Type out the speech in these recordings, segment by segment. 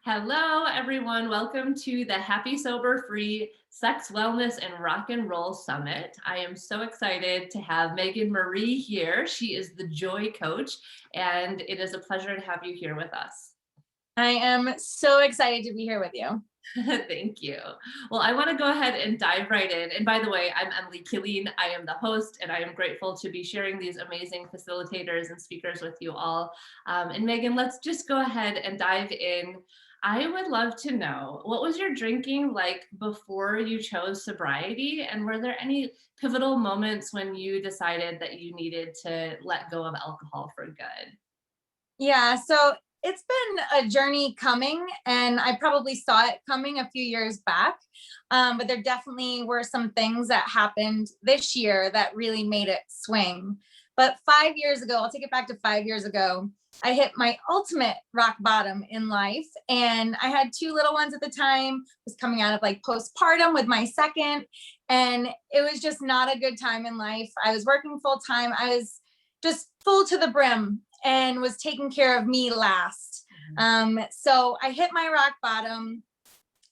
Hello, everyone. Welcome to the Happy Sober Free Sex, Wellness, and Rock and Roll Summit. I am so excited to have Megan Marie here. She is the Joy Coach, and it is a pleasure to have you here with us. I am so excited to be here with you. Thank you. Well, I want to go ahead and dive right in. And by the way, I'm Emily Killen. I am the host, and I am grateful to be sharing these amazing facilitators and speakers with you all. And Megan, let's just go ahead and dive in. I would love to know, what was your drinking like before you chose sobriety? And were there any pivotal moments when you decided that you needed to let go of alcohol for good? Yeah, so it's been a journey coming, and I probably saw it coming a few years back. But there definitely were some things that happened this year that really made it swing. But 5 years ago, I'll take it back to 5 years ago, I hit my ultimate rock bottom in life. And I had two little ones at the time, was coming out of like postpartum with my second. And it was just not a good time in life. I was working full time. I was just full to the brim and was taking care of me last. So I hit my rock bottom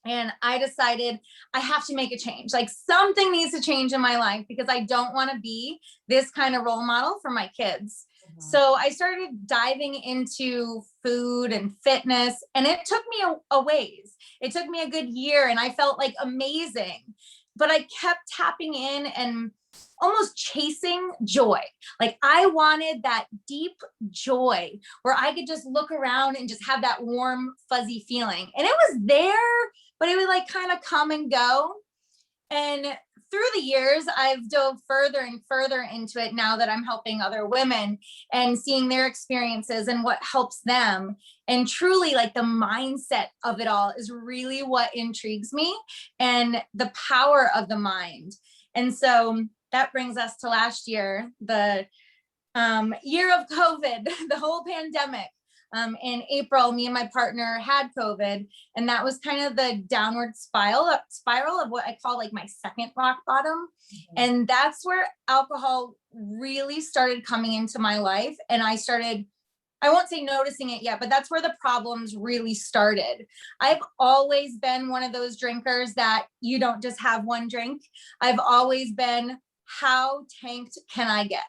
and I decided I have to make a change. Like something needs to change in my life because I don't want to be this kind of role model for my kids. So I started diving into food and fitness, and it took me a ways. It took me a good year, and I felt like amazing. But I kept tapping in and almost chasing joy. Like I wanted that deep joy where I could just look around and just have that warm, fuzzy feeling. And it was there, but it would like kind of come and go. And through the years, I've dove further and further into it now that I'm helping other women and seeing their experiences and what helps them. And truly, like the mindset of it all is really what intrigues me and the power of the mind. And so that brings us to last year, the year of COVID, the whole pandemic. In April, me and my partner had COVID, and that was kind of the downward spiral of what I call like my second rock bottom. And that's where alcohol really started coming into my life. And I won't say noticing it yet, but that's where the problems really started. I've always been one of those drinkers that you don't just have one drink. I've always been, how tanked can I get?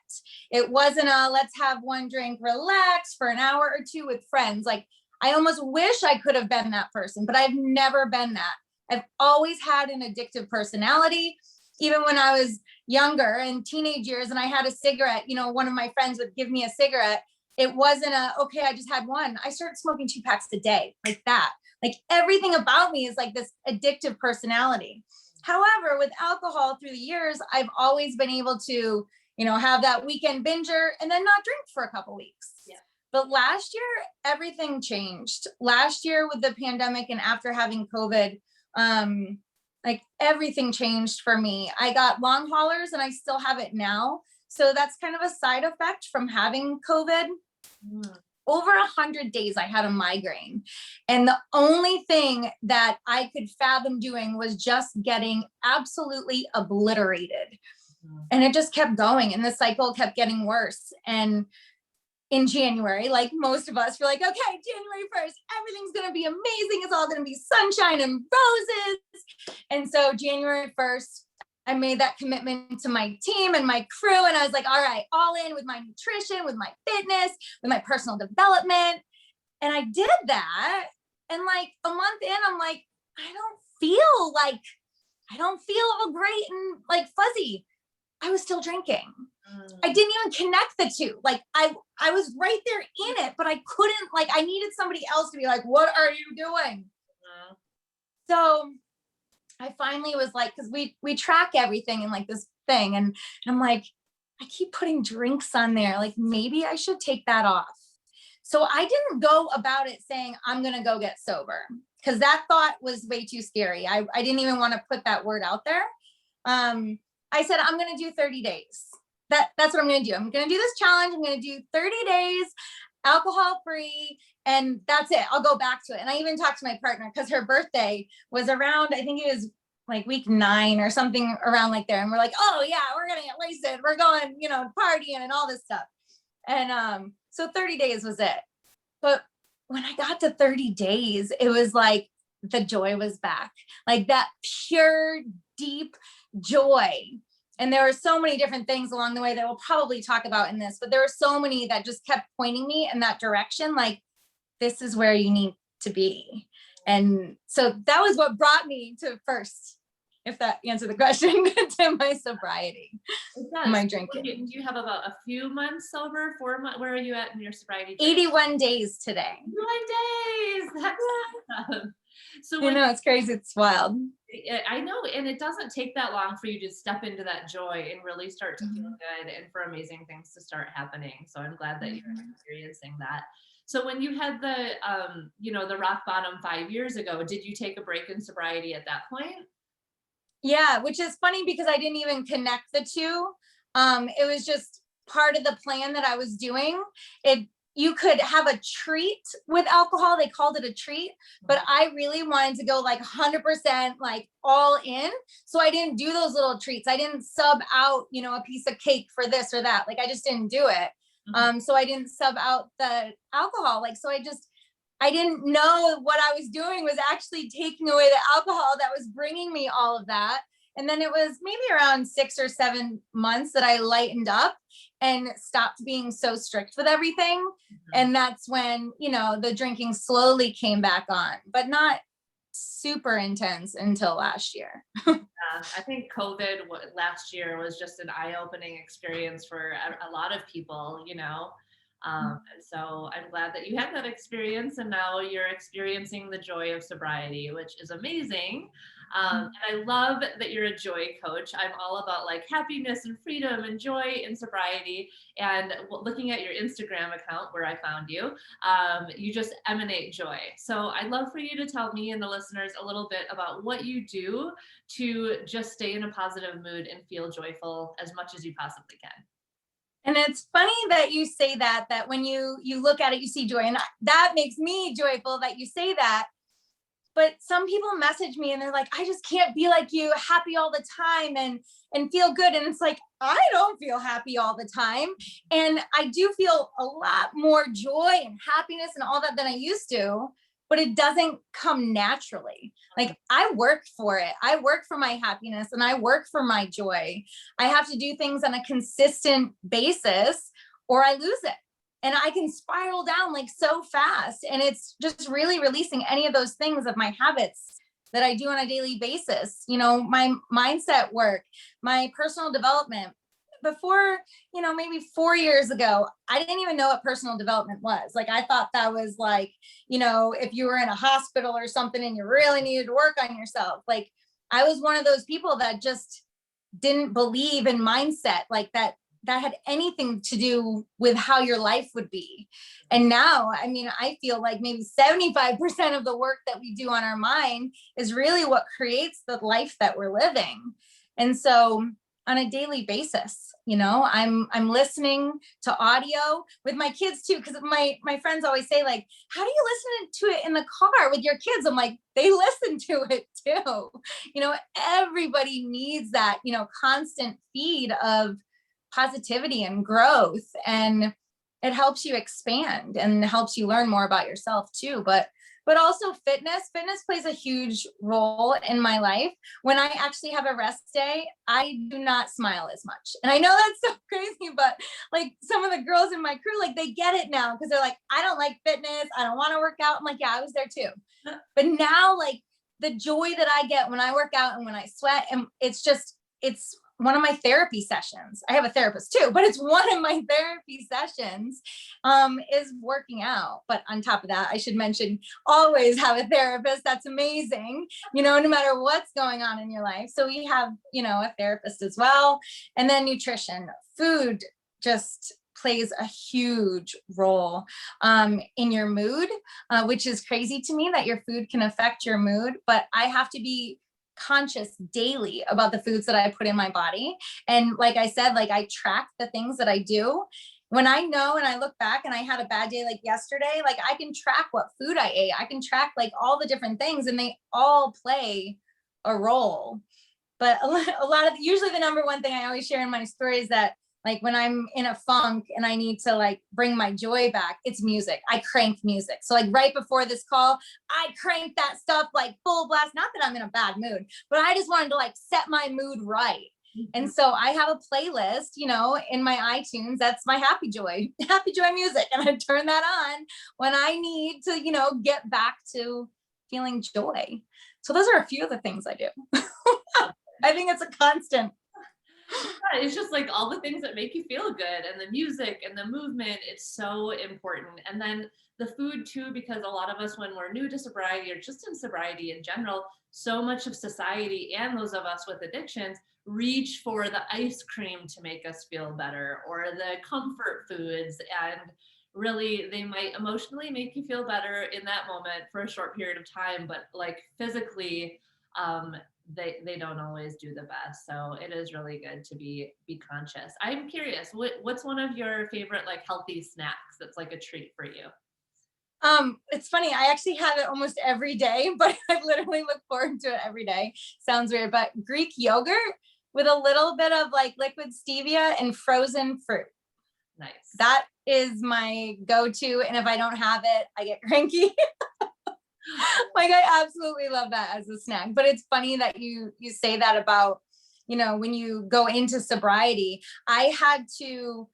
It wasn't a let's have one drink, relax for an hour or two with friends. Like I almost wish I could have been that person, but I've never been that. I've always had an addictive personality. Even when I was younger in teenage years and I had a cigarette, one of my friends would give me a cigarette. It wasn't okay, I just had one. I started smoking 2 packs a day, like that. Like everything about me is like this addictive personality. However, with alcohol through the years, I've always been able to, have that weekend binger and then not drink for a couple weeks. Yeah. But last year, everything changed. Last year with the pandemic and after having COVID, like everything changed for me. I got long haulers and I still have it now. So that's kind of a side effect from having COVID. Over 100 days I had a migraine, and the only thing that I could fathom doing was just getting absolutely obliterated. And it just kept going, and the cycle kept getting worse. And in January, like most of us, we're like, okay, January 1st, everything's going to be amazing. It's all going to be sunshine and roses. And so January 1st, I made that commitment to my team and my crew. And I was like, all right, all in with my nutrition, with my fitness, with my personal development. And I did that. And like a month in, I'm like, I don't feel all great and like fuzzy. I was still drinking. I didn't even connect the two. Like I was right there in it, but I couldn't, like, I needed somebody else to be like, what are you doing? So I finally was like, because we track everything in like this thing. And I'm like, I keep putting drinks on there. Like maybe I should take that off. So I didn't go about it saying, I'm going to go get sober, because that thought was way too scary. I didn't even want to put that word out there. I said, I'm going to do 30 days. That's what I'm going to do. I'm going to do this challenge. I'm going to do 30 days alcohol free. And that's it. I'll go back to it. And I even talked to my partner because her birthday was around, I think it was like week 9 or something around like there. And we're like, oh yeah, we're going to get wasted. We're going, partying and all this stuff. And so 30 days was it. But when I got to 30 days, it was like the joy was back, like that pure, deep joy. And there were so many different things along the way that we'll probably talk about in this, but there were so many that just kept pointing me in that direction. Like, this is where you need to be. And so that was what brought me to first, if that answered the question, to my sobriety, my drinking. Do you have about a few months sober, 4 months? Where are you at in your sobriety? 81 days today. 81 days. That's awesome. So you know, it's crazy. It's wild. I know, and it doesn't take that long for you to step into that joy and really start to feel good and for amazing things to start happening. So I'm glad that you're experiencing that. So when you had the, the rock bottom 5 years ago, did you take a break in sobriety at that point? Yeah, which is funny because I didn't even connect the two. It was just part of the plan that I was doing. You could have a treat with alcohol. They called it a treat, but I really wanted to go like 100%, like all in. So I didn't do those little treats. I didn't sub out, a piece of cake for this or that. Like, I just didn't do it. So I didn't sub out the alcohol. Like, so I didn't know what I was doing was actually taking away the alcohol that was bringing me all of that. And then it was maybe around 6 or 7 months that I lightened up and stopped being so strict with everything. And that's when, the drinking slowly came back on, but not super intense until last year. I think COVID last year was just an eye-opening experience for a lot of people, so I'm glad that you had that experience, and now you're experiencing the joy of sobriety, which is amazing. And I love that you're a joy coach. I'm all about like happiness and freedom and joy in sobriety. And looking at your Instagram account where I found you, you just emanate joy. So I'd love for you to tell me and the listeners a little bit about what you do to just stay in a positive mood and feel joyful as much as you possibly can. And it's funny that you say that when you look at it, you see joy, and that makes me joyful that you say that. But some people message me and they're like, I just can't be like you, happy all the time and feel good. And it's like, I don't feel happy all the time. And I do feel a lot more joy and happiness and all that than I used to, but it doesn't come naturally. Like, I work for it. I work for my happiness and I work for my joy. I have to do things on a consistent basis or I lose it. And I can spiral down like so fast. And it's just really releasing any of those things of my habits that I do on a daily basis. My mindset work, my personal development. Before, maybe 4 years ago, I didn't even know what personal development was. Like, I thought that was like, if you were in a hospital or something and you really needed to work on yourself. Like, I was one of those people that just didn't believe in mindset like that had anything to do with how your life would be. And now, I feel like maybe 75% of the work that we do on our mind is really what creates the life that we're living. And so on a daily basis, I'm listening to audio with my kids too, because my friends always say, like, how do you listen to it in the car with your kids? I'm like, they listen to it too. Everybody needs that, constant feed of positivity and growth, and it helps you expand and helps you learn more about yourself too. But also fitness plays a huge role in my life. When I actually have a rest day, I do not smile as much. And I know that's so crazy, but like some of the girls in my crew, like, they get it now because they're like, I don't like fitness. I don't want to work out. I'm like, yeah, I was there too. But now, like, the joy that I get when I work out and when I sweat, and it's one of my therapy sessions. I have a therapist too, but it's one of my therapy sessions is working out. But on top of that, I should mention, always have a therapist. That's amazing, no matter what's going on in your life. So we have, a therapist as well. And then nutrition, food just plays a huge role in your mood, which is crazy to me that your food can affect your mood. But I have to be conscious daily about the foods that I put in my body. And like I said, like, I track the things that I do. When I know and I look back and I had a bad day like yesterday, like, I can track what food I ate. I can track like all the different things, and they all play a role. But a lot of, usually the number one thing I always share in my story is that, Like when I'm in a funk and I need to like bring my joy back, it's music. I crank music. So like right before this call, I cranked that stuff like full blast. Not that I'm in a bad mood, but I just wanted to like set my mood right. And so I have a playlist, you know, in my iTunes. That's my happy joy music. And I turn that on when I need to, you know, get back to feeling joy. So those are a few of the things I do. I think it's a constant. Yeah, it's just like all the things that make you feel good, and the music and the movement, it's so important. And then the food too, because a lot of us, when we're new to sobriety or just in sobriety in general, so much of society and those of us with addictions reach for the ice cream to make us feel better, or the comfort foods. And really, they might emotionally make you feel better in that moment for a short period of time, but like physically, um, they don't always do the best. So it is really good to be conscious. I'm curious, what's one of your favorite like healthy snacks that's like a treat for you? It's funny, I actually have it almost every day, but I literally look forward to it every day. Sounds weird, but Greek yogurt with a little bit of like liquid stevia and frozen fruit. Nice. That is my go-to. And if I don't have it, I get cranky. Like I absolutely love that as a snack. But it's funny that you say that about, you know, when you go into sobriety. I had to,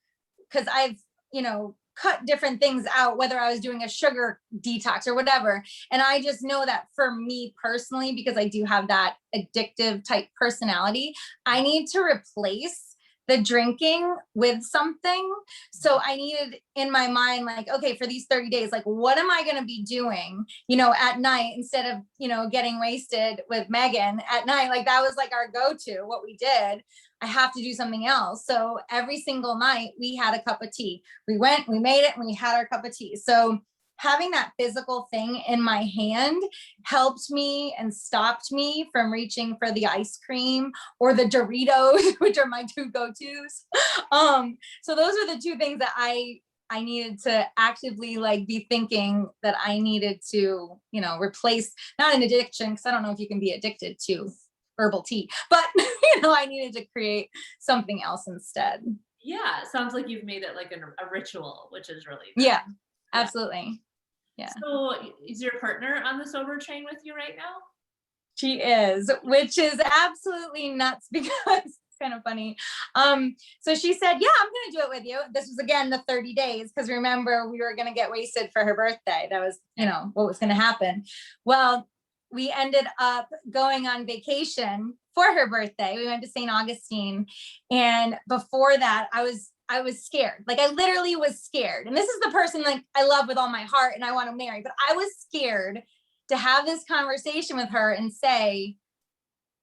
because I've, you know, cut different things out, whether I was doing a sugar detox or whatever. And I just know that for me personally, because I do have that addictive type personality, I need to replace the drinking with something. So I needed in my mind, like, okay, for these 30 days, like, what am I going to be doing, you know, at night instead of, you know, getting wasted with Megan at night? Like that was like our go-to, what we did. I have to do something else. So every single night we had a cup of tea. We went, we made it, and we had our cup of tea. So having that physical thing in my hand helped me and stopped me from reaching for the ice cream or the Doritos, which are my two go-tos. So those are the two things that I needed to actively like be thinking that I needed to, you know, replace, not an addiction, because I don't know if you can be addicted to herbal tea, but you know, I needed to create something else instead. Yeah, it sounds like you've made it like a ritual, which is really good. Yeah, absolutely. Yeah. So is your partner on the sober train with you right now? She is, which is absolutely nuts because it's kind of funny. So she said, yeah, I'm going to do it with you. This was again the 30 days. Cause remember we were going to get wasted for her birthday. That was, you know, what was going to happen. Well, we ended up going on vacation for her birthday. We went to St. Augustine. And before that, I was scared. Like I literally was scared. And this is the person like I love with all my heart and I want to marry, but I was scared to have this conversation with her and say,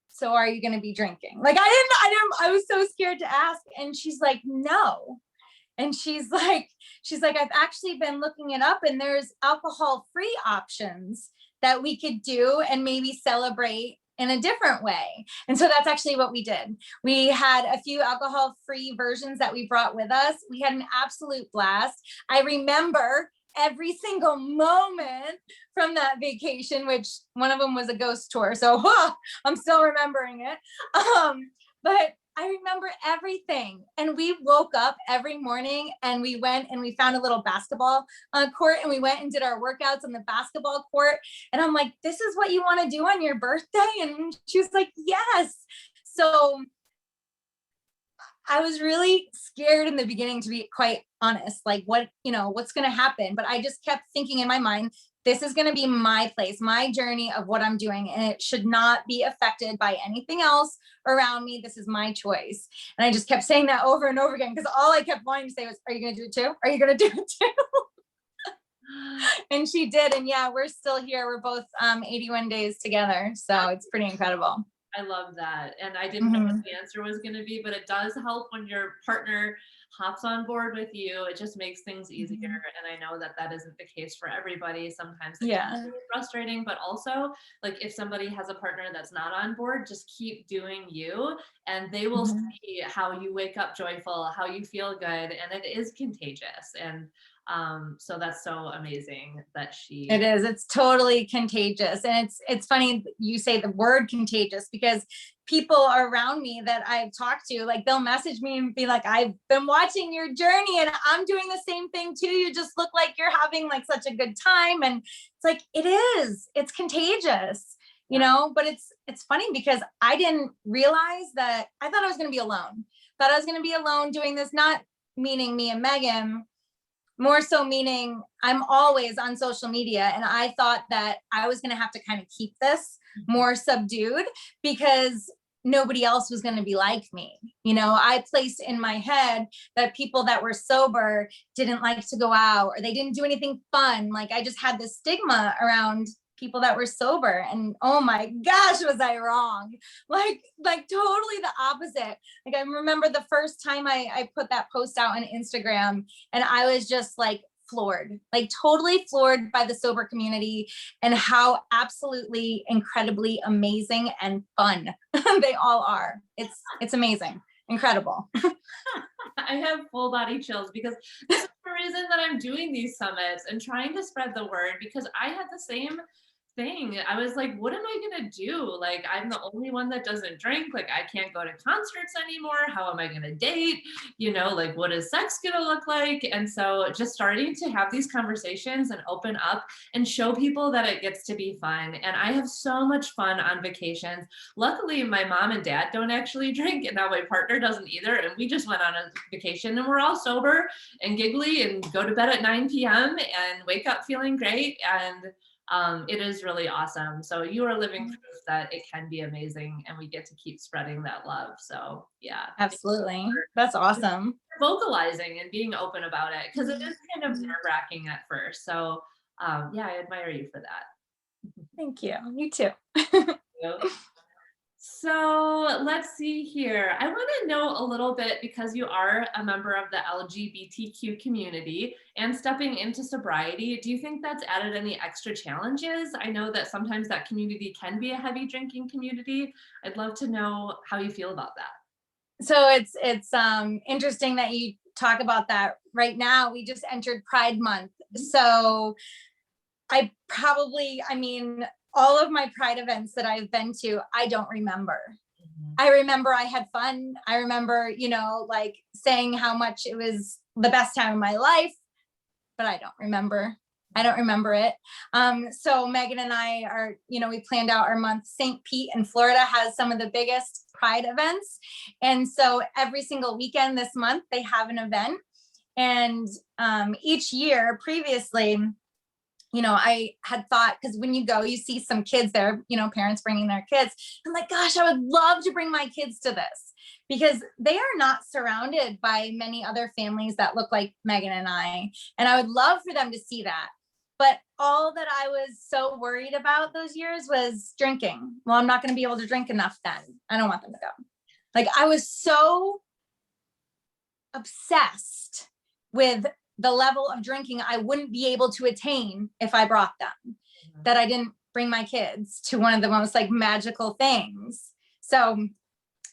so are you going to be drinking? Like I was so scared to ask. And she's like, no. And she's like, I've actually been looking it up and there's alcohol-free options that we could do and maybe celebrate in a different way. And so that's actually what we did. We had a few alcohol-free versions that we brought with us. We had an absolute blast. I remember every single moment from that vacation, which one of them was a ghost tour. So I'm still remembering it. But I remember everything. And we woke up every morning and we went and we found a little basketball court and we went and did our workouts on the basketball court. And I'm like, this is what you want to do on your birthday? And she was like, yes. So I was really scared in the beginning, to be quite honest, like what, you know, what's going to happen. But I just kept thinking in my mind, this is going to be my place, my journey of what I'm doing. And it should not be affected by anything else around me. This is my choice. And I just kept saying that over and over again, because all I kept wanting to say was, are you going to do it too? Are you going to do it too? And she did. And yeah, we're still here. We're both 81 days together. So it's pretty incredible. I love that. And I didn't know what the answer was going to be, but it does help when your partner hops on board with you. It just makes things easier. And I know that that isn't the case for everybody. Sometimes it can be frustrating, but also like if somebody has a partner that's not on board, just keep doing you and they will see how you wake up joyful, how you feel good. And it is contagious. And So that's so amazing that It is. It's totally contagious. And it's funny you say the word contagious, because people around me that I've talked to, like, they'll message me and be like, I've been watching your journey and I'm doing the same thing too. You just look like you're having like such a good time. And it's like, it's contagious, you know, but it's funny because I didn't realize that. I thought I was going to be alone. Thought I was going to be alone doing this, not meaning me and Megan, more so meaning I'm always on social media. And I thought that I was going to have to kind of keep this more subdued because nobody else was going to be like me. You know, I placed in my head that people that were sober didn't like to go out or they didn't do anything fun. Like, I just had this stigma around people that were sober, and oh my gosh, was I wrong. Like totally the opposite. Like, I remember the first time I put that post out on Instagram, and I was just like floored, like totally floored by the sober community and how absolutely incredibly amazing and fun they all are. It's amazing, incredible. I have full body chills because this is the reason that I'm doing these summits and trying to spread the word, because I had the same thing. I was like, what am I gonna do? Like, I'm the only one that doesn't drink. Like, I can't go to concerts anymore. How am I gonna date? You know, like, what is sex gonna look like? And so just starting to have these conversations and open up and show people that it gets to be fun. And I have so much fun on vacations. Luckily, my mom and dad don't actually drink, and now my partner doesn't either. And we just went on a vacation and we're all sober and giggly and go to bed at 9 p.m. and wake up feeling great. And it is really awesome. So you are living proof that it can be amazing, and we get to keep spreading that love. So yeah. Absolutely. That's awesome. Vocalizing and being open about it, because it is kind of nerve-wracking at first. So yeah, I admire you for that. Thank you. You too. So let's see here. I want to know a little bit, because you are a member of the LGBTQ community and stepping into sobriety. Do you think that's added any extra challenges? I know that sometimes that community can be a heavy drinking community. I'd love to know how you feel about that. So it's interesting that you talk about that. Right now, we just entered Pride Month. So I mean, all of my Pride events that I've been to, I don't remember. I remember I had fun. I remember, you know, like saying how much it was the best time of my life, but I don't remember. I don't remember it. So Megan and I are, you know, we planned out our month. St. Pete in Florida has some of the biggest Pride events. And so every single weekend this month, they have an event. And each year previously, you know, I had thought, because when you go, you see some kids there, you know, parents bringing their kids. I'm like, gosh, I would love to bring my kids to this, because they are not surrounded by many other families that look like Megan and I. And I would love for them to see that. But all that I was so worried about those years was drinking. Well, I'm not going to be able to drink enough then. I don't want them to go. Like, I was so obsessed with the level of drinking I wouldn't be able to attain if I brought them, that I didn't bring my kids to one of the most like magical things. So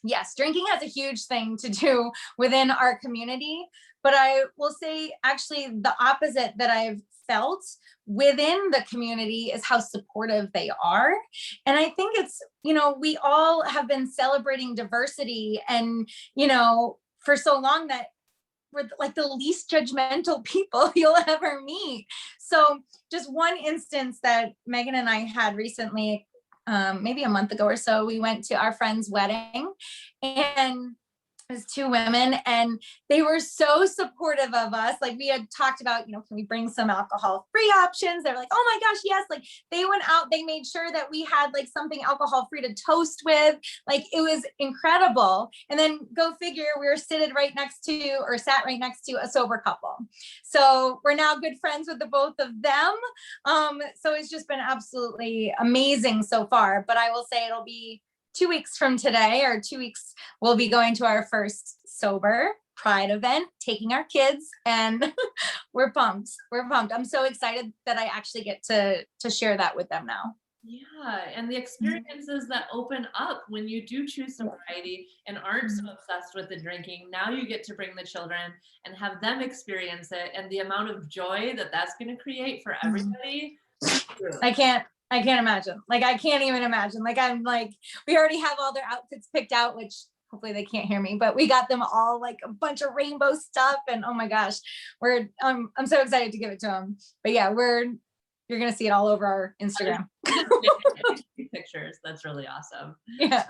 yes, drinking has a huge thing to do within our community, but I will say actually the opposite that I've felt within the community is how supportive they are. And I think it's, you know, we all have been celebrating diversity, and, you know, for so long that we're like the least judgmental people you'll ever meet. So just one instance that Megan and I had recently, maybe a month ago or so, we went to our friend's wedding, and it was two women, and they were so supportive of us. Like, we had talked about, you know, can we bring some alcohol-free options? They're like, oh my gosh, yes. Like, they went out, they made sure that we had like something alcohol-free to toast with. Like, it was incredible. And then go figure, we were sat right next to a sober couple. So we're now good friends with the both of them. So it's just been absolutely amazing so far. But I will say it'll be 2 weeks from today, or 2 weeks, we'll be going to our first sober Pride event, taking our kids, and we're pumped. I'm so excited that I actually get to share that with them now. Yeah, and the experiences that open up when you do choose sobriety and aren't so obsessed with the drinking. Now you get to bring the children and have them experience it, and the amount of joy that that's going to create for everybody. I can't imagine. Like, I can't even imagine. Like, I'm like, we already have all their outfits picked out, which hopefully they can't hear me, but we got them all like a bunch of rainbow stuff. And oh my gosh, I'm so excited to give it to them. But yeah, you're going to see it all over our Instagram. Pictures. That's really awesome. Yeah.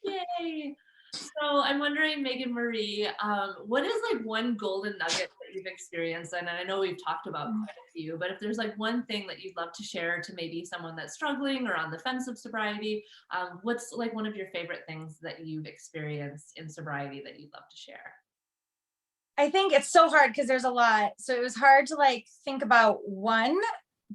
Yay. So I'm wondering, Megan Marie, what is like one golden nugget that you've experienced? And I know we've talked about quite a few, but if there's like one thing that you'd love to share to maybe someone that's struggling or on the fence of sobriety, what's like one of your favorite things that you've experienced in sobriety that you'd love to share? I think it's so hard because there's a lot. So it was hard to like think about one,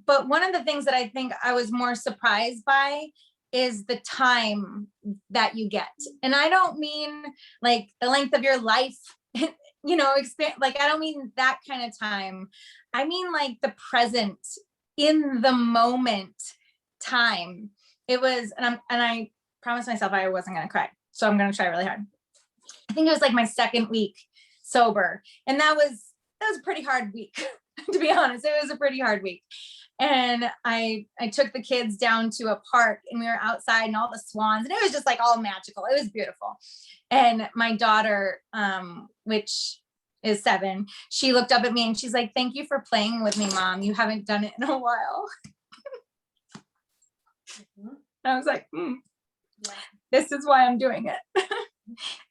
but one of the things that I think I was more surprised by is the time that you get. And I don't mean like the length of your life, experience, like I don't mean that kind of time. I mean like the present, in the moment time. It was, and I promised myself I wasn't going to cry. So I'm going to try really hard. I think it was like my second week sober. And that was a pretty hard week, to be honest. It was a pretty hard week. And I took the kids down to a park and we were outside and all the swans, and it was just like all magical. It was beautiful. And my daughter, which is 7, she looked up at me and she's like, "Thank you for playing with me, Mom. You haven't done it in a while." I was like, this is why I'm doing it.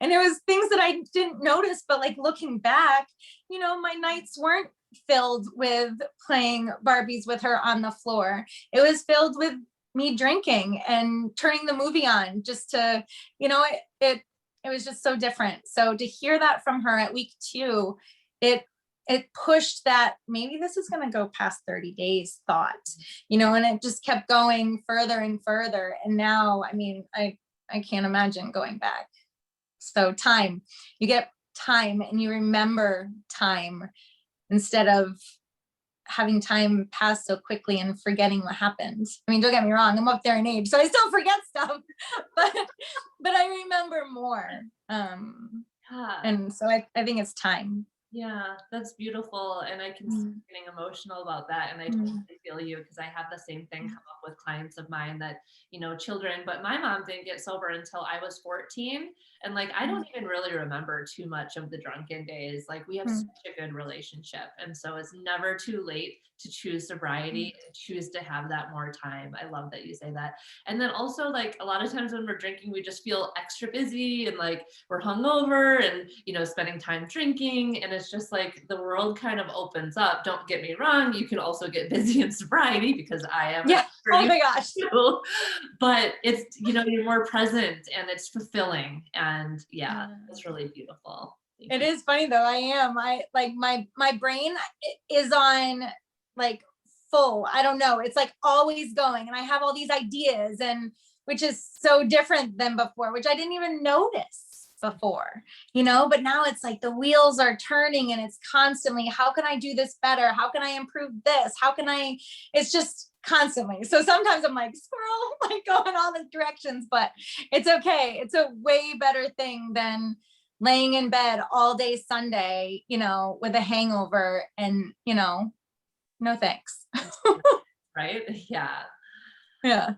And it was things that I didn't notice, but like looking back, my nights weren't filled with playing Barbies with her on the floor. It was filled with me drinking and turning the movie on just to, it was just so different. So to hear that from her at week 2, it pushed that maybe this is going to go past 30 days thought, and it just kept going further and further. And now, I mean, I can't imagine going back. So time, you get time and you remember time instead of having time pass so quickly and forgetting what happened. I mean, don't get me wrong, I'm up there in age, so I still forget stuff, but I remember more. And so I think it's time. Yeah, that's beautiful. And I can see getting emotional about that. And I totally feel you, because I have the same thing come up with clients of mine that, children, but my mom didn't get sober until I was 14. And like, I don't even really remember too much of the drunken days. Like, we have such a good relationship. And so it's never too late to choose sobriety and choose to have that more time. I love that you say that. And then also, like, a lot of times when we're drinking, we just feel extra busy and like we're hungover and, spending time drinking. And it's just like the world kind of opens up. Don't get me wrong. You can also get busy in sobriety, because I am. Yeah. Oh my gosh. But it's, you're more present and it's fulfilling. And yeah, it's really beautiful. It is funny though. I like my brain is on like full. I don't know. It's like always going, and I have all these ideas, and which is so different than before, which I didn't even notice before, but now it's like the wheels are turning and it's constantly, how can I do this better? How can I improve this? It's just constantly. So sometimes I'm like squirrel, like going all the directions, but it's okay. It's a way better thing than laying in bed all day Sunday, with a hangover and, no thanks. Right? Yeah. Yeah.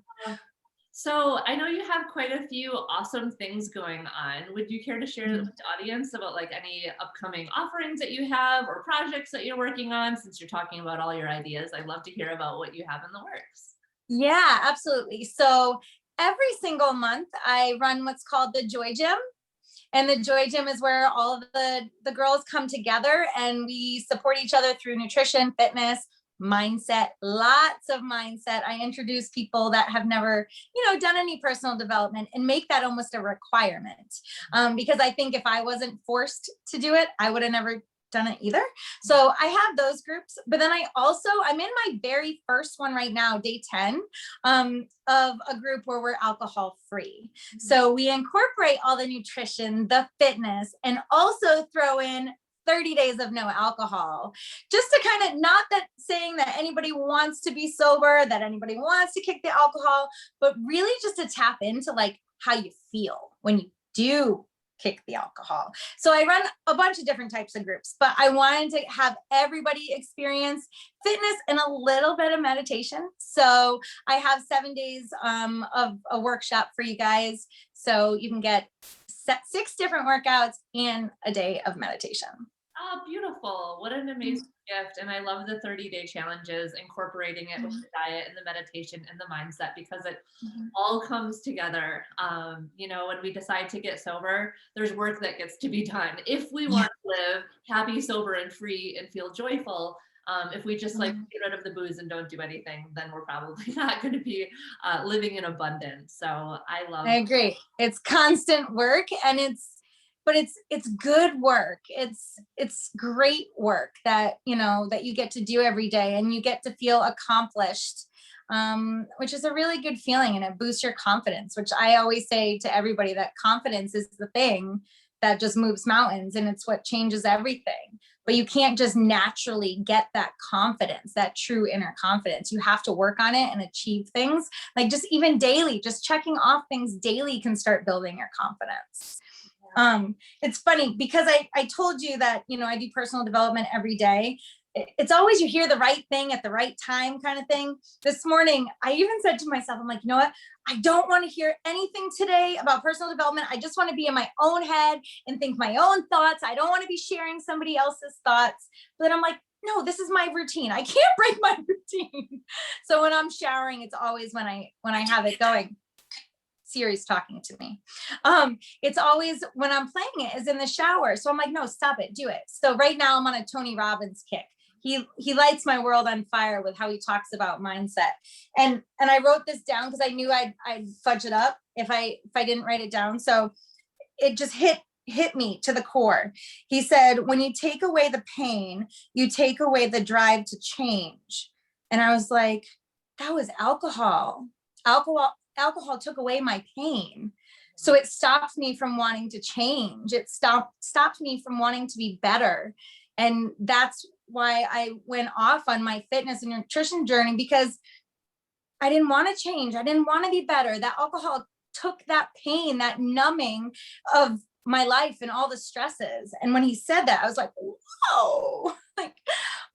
So I know you have quite a few awesome things going on. Would you care to share with the audience about like any upcoming offerings that you have or projects that you're working on? Since you're talking about all your ideas, I'd love to hear about what you have in the works. Yeah, absolutely. So every single month I run what's called the Joy Gym. And the Joy Gym is where all of the girls come together and we support each other through nutrition, fitness, mindset, lots of mindset. I introduce people that have never, done any personal development and make that almost a requirement. Because I think if I wasn't forced to do it, I would have never done it either. So I have those groups, but then I'm in my very first one right now, day 10, of a group where we're alcohol free. So we incorporate all the nutrition, the fitness, and also throw in 30 days of no alcohol, just to kind of, not that saying that anybody wants to be sober, that anybody wants to kick the alcohol, but really just to tap into like how you feel when you do kick the alcohol. So I run a bunch of different types of groups, but I wanted to have everybody experience fitness and a little bit of meditation. So I have 7 days of a workshop for you guys. So you can get 6 different workouts and a day of meditation. Oh, beautiful. What an amazing gift. And I love the 30-day challenges, incorporating it with the diet and the meditation and the mindset, because it all comes together. You know, when we decide to get sober, there's work that gets to be done. If we want to live happy, sober, and free and feel joyful, if we just like get rid of the booze and don't do anything, then we're probably not going to be living in abundance. So I agree. It's constant work, and it's good work. It's great work that, you know, that you get to do every day, and you get to feel accomplished, which is a really good feeling, and it boosts your confidence, which I always say to everybody, that confidence is the thing that just moves mountains, and it's what changes everything. But you can't just naturally get that confidence, that true inner confidence. You have to work on it and achieve things. Like just even daily, just checking off things daily can start building your confidence. It's funny because I told you that, you know, I do personal development every day. It's always, you hear the right thing at the right time kind of thing. This morning, I even said to myself, I'm like, you know what? I don't want to hear anything today about personal development. I just want to be in my own head and think my own thoughts. I don't want to be sharing somebody else's thoughts. But I'm like, no, this is my routine. I can't break my routine. So when I'm showering, it's always when I have it going. Siri's talking to me. It's always when I'm playing it is in the shower. So I'm like, no, stop it, do it. So right now I'm on a Tony Robbins kick. He lights my world on fire with how he talks about mindset. And I wrote this down because I knew I'd fudge it up if I didn't write it down. So it just hit me to the core. He said, when you take away the pain, you take away the drive to change. And I was like, that was alcohol. Alcohol took away my pain. So it stopped me from wanting to change. It stopped me from wanting to be better. And that's why I went off on my fitness and nutrition journey, because I didn't want to change. I didn't want to be better. That alcohol took that pain, that numbing of my life and all the stresses. And when he said that, I was like, whoa, like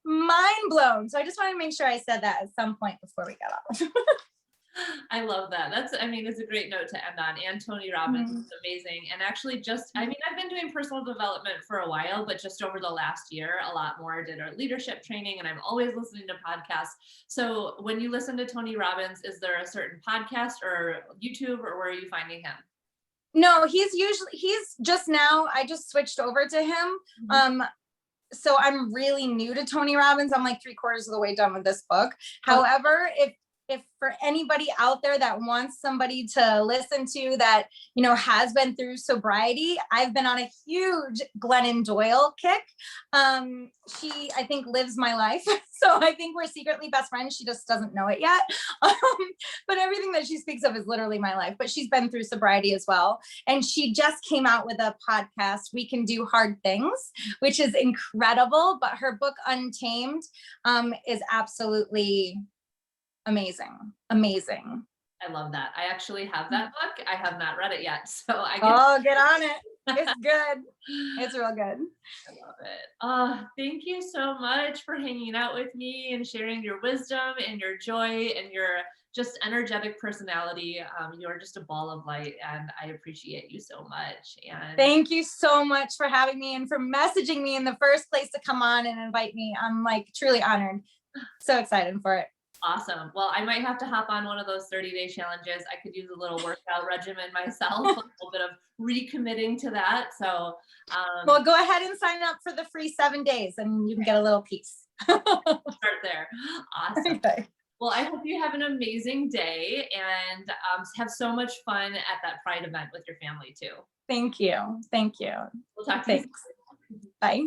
mind blown. So I just wanted to make sure I said that at some point before we got off. I love that. It's a great note to end on. And Tony Robbins is amazing. And actually I've been doing personal development for a while, but just over the last year, a lot more did our leadership training, and I'm always listening to podcasts. So when you listen to Tony Robbins, is there a certain podcast or YouTube, or where are you finding him? No, he's just now, I just switched over to him. So I'm really new to Tony Robbins. I'm like 3/4 of the way done with this book. However, if for anybody out there that wants somebody to listen to that, you know, has been through sobriety, I've been on a huge Glennon Doyle kick. She, I think, lives my life. So I think we're secretly best friends. She just doesn't know it yet. But everything that she speaks of is literally my life. But she's been through sobriety as well. And she just came out with a podcast, We Can Do Hard Things, which is incredible. But her book, Untamed, is absolutely amazing. I love that. I actually have that book. I have not read it yet, so get on it. It's good. It's real good. I love it. Thank you so much for hanging out with me and sharing your wisdom and your joy and your just energetic personality. You're just a ball of light, and I appreciate you so much. And thank you so much for having me and for messaging me in the first place to come on and invite me. I'm like truly honored. So excited for it. Awesome. Well, I might have to hop on one of those 30-day challenges. I could use a little workout regimen myself, a little bit of recommitting to that. So, well, go ahead and sign up for the free 7 days and you can get a little piece. Start there. Awesome. Okay. Well, I hope you have an amazing day and have so much fun at that Pride event with your family too. Thank you. We'll talk to you soon. Bye.